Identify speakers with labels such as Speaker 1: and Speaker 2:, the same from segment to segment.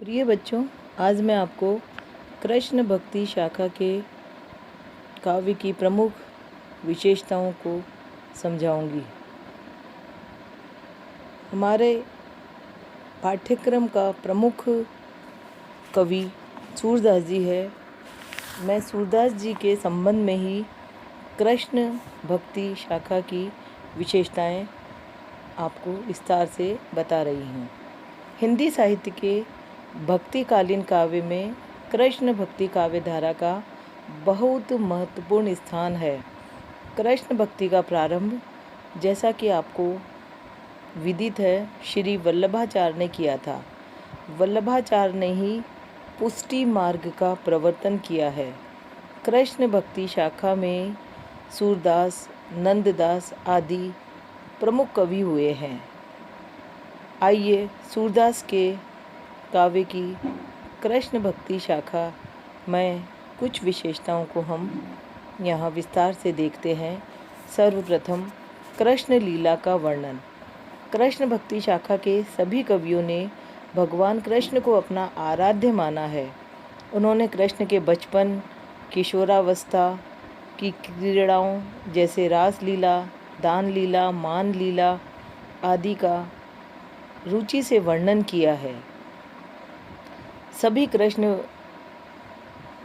Speaker 1: प्रिय बच्चों, आज मैं आपको कृष्ण भक्ति शाखा के काव्य की प्रमुख विशेषताओं को समझाऊंगी। हमारे पाठ्यक्रम का प्रमुख कवि सूरदास जी है। मैं सूरदास जी के संबंध में ही कृष्ण भक्ति शाखा की विशेषताएं आपको विस्तार से बता रही हूँ। हिंदी साहित्य के भक्तिकालीन काव्य में कृष्ण भक्ति काव्य धारा का बहुत महत्वपूर्ण स्थान है। कृष्ण भक्ति का प्रारंभ, जैसा कि आपको विदित है, श्री वल्लभाचार्य ने किया था। वल्लभाचार्य ने ही पुष्टि मार्ग का प्रवर्तन किया है। कृष्ण भक्ति शाखा में सूरदास, नंददास आदि प्रमुख कवि हुए हैं। आइए सूरदास के काव्य की कृष्ण भक्ति शाखा में कुछ विशेषताओं को हम यहाँ विस्तार से देखते हैं। सर्वप्रथम कृष्ण लीला का वर्णन। कृष्ण भक्ति शाखा के सभी कवियों ने भगवान कृष्ण को अपना आराध्य माना है। उन्होंने कृष्ण के बचपन, किशोरावस्था की क्रीड़ाओं जैसे रास लीला, दान लीला, मान लीला आदि का रुचि से वर्णन किया है। सभी कृष्ण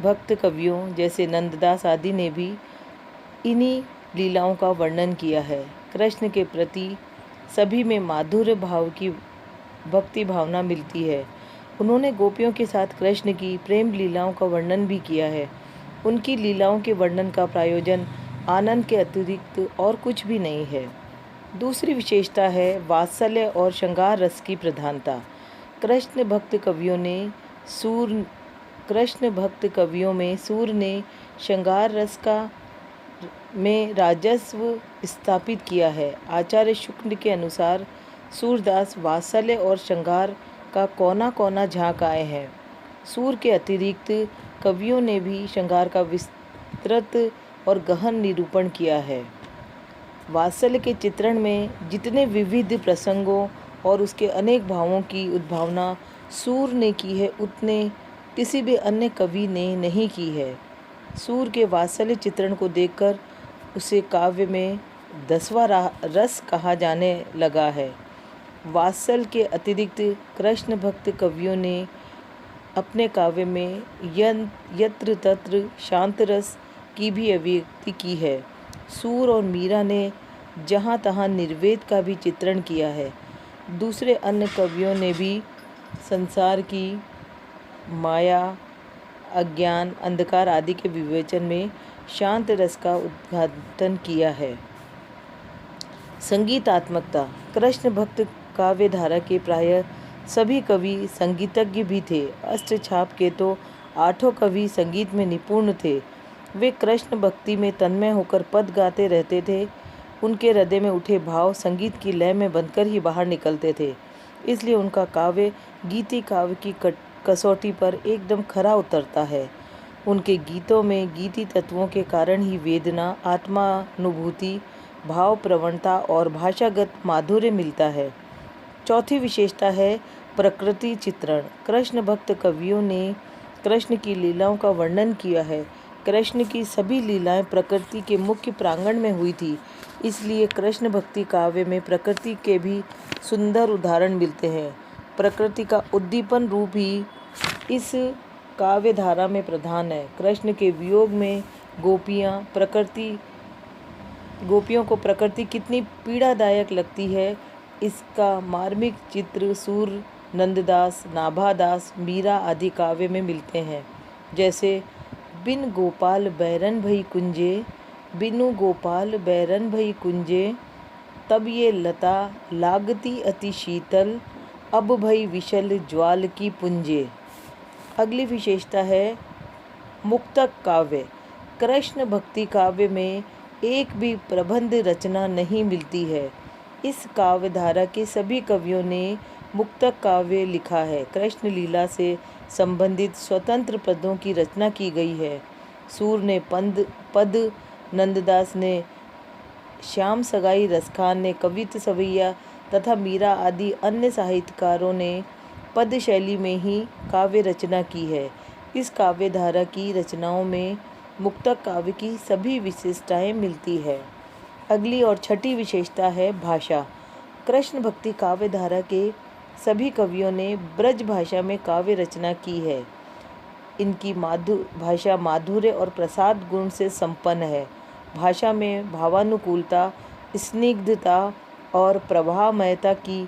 Speaker 1: भक्त कवियों जैसे नंददास आदि ने भी इन्हीं लीलाओं का वर्णन किया है। कृष्ण के प्रति सभी में माधुर्य भाव की भक्ति भावना मिलती है। उन्होंने गोपियों के साथ कृष्ण की प्रेम लीलाओं का वर्णन भी किया है। उनकी लीलाओं के वर्णन का प्रायोजन आनंद के अतिरिक्त और कुछ भी नहीं है। दूसरी विशेषता है वात्सल्य और श्रृंगार रस की प्रधानता। कृष्ण भक्त कवियों में सूर ने श्रृंगार रस का में राजस्व स्थापित किया है। आचार्य शुक्ल के अनुसार सूरदास वात्सल्य और श्रृंगार का कोना कोना झाँक आए हैं। सूर के अतिरिक्त कवियों ने भी श्रृंगार का विस्तृत और गहन निरूपण किया है। वात्सल्य के चित्रण में जितने विविध प्रसंगों और उसके अनेक भावों की उद्भावना सूर ने की है, उतने किसी भी अन्य कवि ने नहीं की है। सूर के वात्सल्य चित्रण को देखकर उसे काव्य में 10वां रस कहा जाने लगा है। वात्सल्य के अतिरिक्त कृष्ण भक्त कवियों ने अपने काव्य में यत्र तत्र शांत रस की भी अभिव्यक्ति की है। सूर और मीरा ने जहाँ तहाँ निर्वेद का भी चित्रण किया है। दूसरे अन्य कवियों ने भी संसार की माया, अज्ञान, अंधकार आदि के विवेचन में शांत रस का उद्घाटन किया है। संगीतात्मकता। कृष्ण भक्त काव्य धारा के प्रायः सभी कवि संगीतज्ञ भी थे। अष्टछाप के तो 8 कवि संगीत में निपुण थे। वे कृष्ण भक्ति में तन्मय होकर पद गाते रहते थे। उनके हृदय में उठे भाव संगीत की लय में बंधकर ही बाहर निकलते थे। इसलिए उनका काव्य गीति काव्य की कसौटी पर एकदम खरा उतरता है। उनके गीतों में गीति तत्वों के कारण ही वेदना, आत्मानुभूति, भाव प्रवणता और भाषागत माधुर्य मिलता है। चौथी विशेषता है प्रकृति चित्रण। कृष्ण भक्त कवियों ने कृष्ण की लीलाओं का वर्णन किया है। कृष्ण की सभी लीलाएं प्रकृति के मुख्य प्रांगण में हुई थी। इसलिए कृष्ण भक्ति काव्य में प्रकृति के भी सुंदर उदाहरण मिलते हैं। प्रकृति का उद्दीपन रूप ही इस काव्य धारा में प्रधान है। कृष्ण के वियोग में गोपियों को प्रकृति कितनी पीड़ादायक लगती है, इसका मार्मिक चित्र सूर, नंददास, नाभादास, मीरा आदि काव्य में मिलते हैं। जैसे बिनु गोपाल बैरन भई कुंजे, तब ये लता लागती अति शीतल, अब भई विशल ज्वाल की पुंजे। अगली विशेषता है मुक्तक काव्य। कृष्ण भक्ति काव्य में एक भी प्रबंध रचना नहीं मिलती है। इस काव्य धारा के सभी कवियों ने मुक्तक काव्य लिखा है। कृष्ण लीला से संबंधित स्वतंत्र पदों की रचना की गई है। सूर ने पद, नंददास ने श्याम सगाई, रसखान ने कवित्त सवैया तथा मीरा आदि अन्य साहित्यकारों ने पद शैली में ही काव्य रचना की है। इस काव्य धारा की रचनाओं में मुक्तक काव्य की सभी विशेषताएं मिलती है। अगली और छठी विशेषता है भाषा। कृष्ण भक्ति काव्य धारा के सभी कवियों ने ब्रज भाषा में काव्य रचना की है। इनकी भाषा माधुर्य और प्रसाद गुण से संपन्न है। भाषा में भावानुकूलता, स्निग्धता और प्रवाहमयता की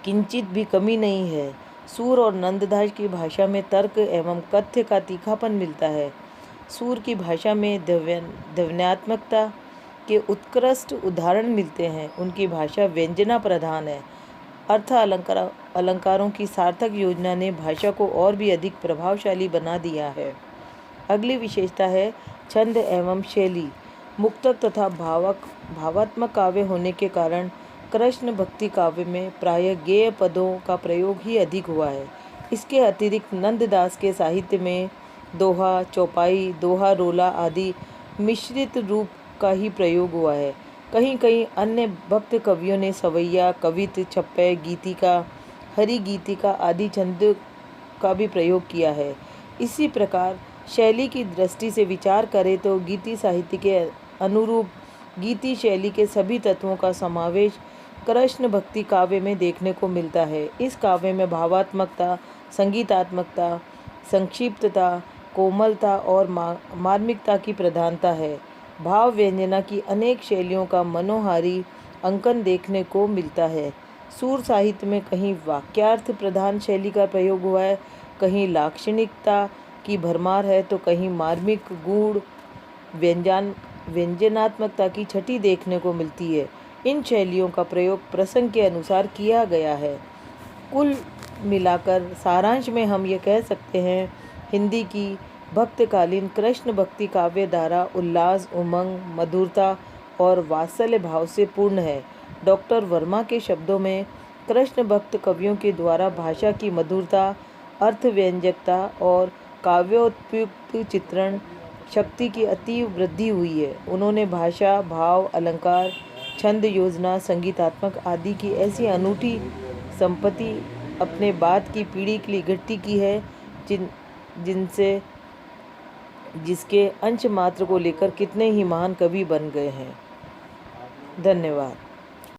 Speaker 1: किंचित भी कमी नहीं है। सूर और नंददास की भाषा में तर्क एवं कथ्य का तीखापन मिलता है। सूर की भाषा में ध्वन्यात्मकता के उत्कृष्ट उदाहरण मिलते हैं। उनकी भाषा व्यंजना प्रधान है। अर्थ अलंकारों की सार्थक योजना ने भाषा को और भी अधिक प्रभावशाली बना दिया है। अगली विशेषता है छंद एवं शैली। मुक्तक तथा भावात्मक काव्य होने के कारण कृष्ण भक्ति काव्य में प्रायः गेय पदों का प्रयोग ही अधिक हुआ है। इसके अतिरिक्त नंददास के साहित्य में दोहा, चौपाई, दोहा रोला आदि मिश्रित रूप का ही प्रयोग हुआ है। कहीं कहीं अन्य भक्त कवियों ने सवैया, कवित, छप्पय, गीतिका, हरि गीतिका आदि छंद का भी प्रयोग किया है। इसी प्रकार शैली की दृष्टि से विचार करें तो गीति साहित्य के अनुरूप गीति शैली के सभी तत्वों का समावेश कृष्ण भक्ति काव्य में देखने को मिलता है। इस काव्य में भावात्मकता, संगीतात्मकता, संक्षिप्तता, कोमलता और मार्मिकता की प्रधानता है। भाव व्यंजना की अनेक शैलियों का मनोहारी अंकन देखने को मिलता है। सूर साहित्य में कहीं वाक्यार्थ प्रधान शैली का प्रयोग हुआ है, कहीं लाक्षणिकता की भरमार है तो कहीं मार्मिक, गूढ़, व्यंजनात्मकता की छटी देखने को मिलती है। इन शैलियों का प्रयोग प्रसंग के अनुसार किया गया है। कुल मिलाकर सारांश में हम ये कह सकते हैं, हिंदी की भक्तकालीन कृष्ण भक्ति काव्य धारा उल्लास, उमंग, मधुरता और वात्सल्य भाव से पूर्ण है। डॉक्टर वर्मा के शब्दों में कृष्ण भक्त कवियों के द्वारा भाषा की मधुरता, अर्थव्यंजकता और काव्योत्युक्त चित्रण शक्ति की अति वृद्धि हुई है। उन्होंने भाषा, भाव, अलंकार, छंद योजना, संगीतात्मक आदि की ऐसी अनूठी संपत्ति अपने बाद की पीढ़ी के लिए इकट्ठी की है जिसके अंश मात्र को लेकर कितने ही महान कवि बन गए हैं। धन्यवाद।